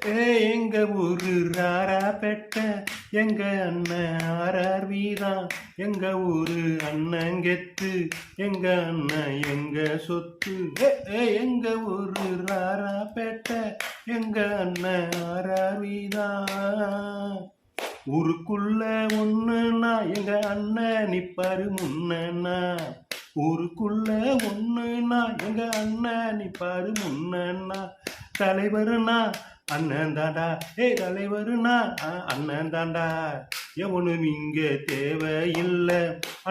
எங்க ஊரு ராராப்பேட்டை, எங்க அண்ணன் ஆரார் வீதான். எங்க ஊரு அண்ணங்கெத்து, எங்க அண்ணன் எங்க சொத்து. எங்க ஊரு ராராப்பேட்டை, எங்க அண்ணன் ஆரார் வீதான். ஊருக்குள்ள ஒண்ணுனா எங்க அண்ணன் நிப்பாரு முன்னா. ஊருக்குள்ள ஒண்ணுனா எங்க அண்ணன் நிப்பாரு முன்னா. தலைவருனா அண்ணன் தாண்டா, தலைவருனா அண்ணன் தாண்டா. எவனும் இங்க தேவையில்லை,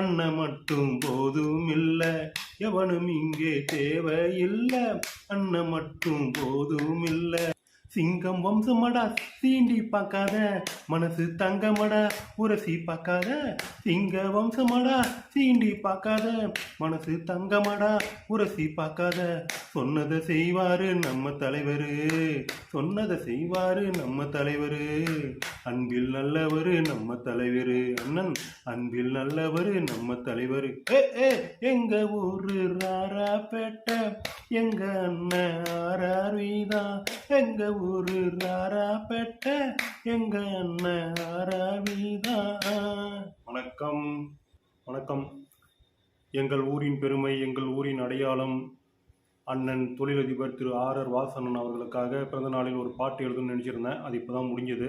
அண்ணன் மட்டும் போதும் இல்லை. எவனும் இங்கே தேவையில்லை, அண்ணன் மட்டும் போதும் இல்லை. சிங்கம் வம்சமடா, சீண்டி பார்க்காத, மனசு தங்கமடா, உரசி பார்க்காத. சிங்க வம்சமடா, சீண்டி பார்க்காத, மனசு தங்கமடா, உரசி பார்க்காத. சொன்னதை செய்வாரு நம்ம தலைவரு, சொன்னதை செய்வாரு நம்ம தலைவரு. அன்பில் நல்லவரு நம்ம தலைவரு, அண்ணன் அன்பில் நல்லவரு நம்ம தலைவரு. எங்க ஊரு ராராப்பேட்டை, எங்க அண்ணன் ஆரார் வீதான். எங்க ஊரு ராராப்பேட்டை, எங்க அண்ணன் ஆரார் வீதான். வணக்கம் வணக்கம். எங்கள் ஊரின் பெருமை, எங்கள் ஊரின் அடையாளம். அண்ணன் தொழிலதிபர் திரு ஆர் வாசனன் அவர்களுக்காக பிறந்த நாளில் ஒரு பாட்டு எழுதணும்னு நினச்சிருந்தேன். அது இப்போ தான் முடிஞ்சது.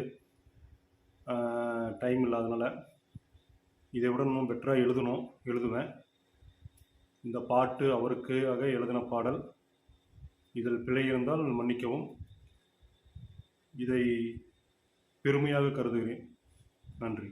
டைம் இல்லாதனால இதை விட இன்னும் பெட்டராக எழுதுவேன். இந்த பாட்டு அவருக்காக எழுதின பாடல். இதில் பிழை இருந்தால் மன்னிக்கவும். இதை பெருமையாக கருதுகிறேன். நன்றி.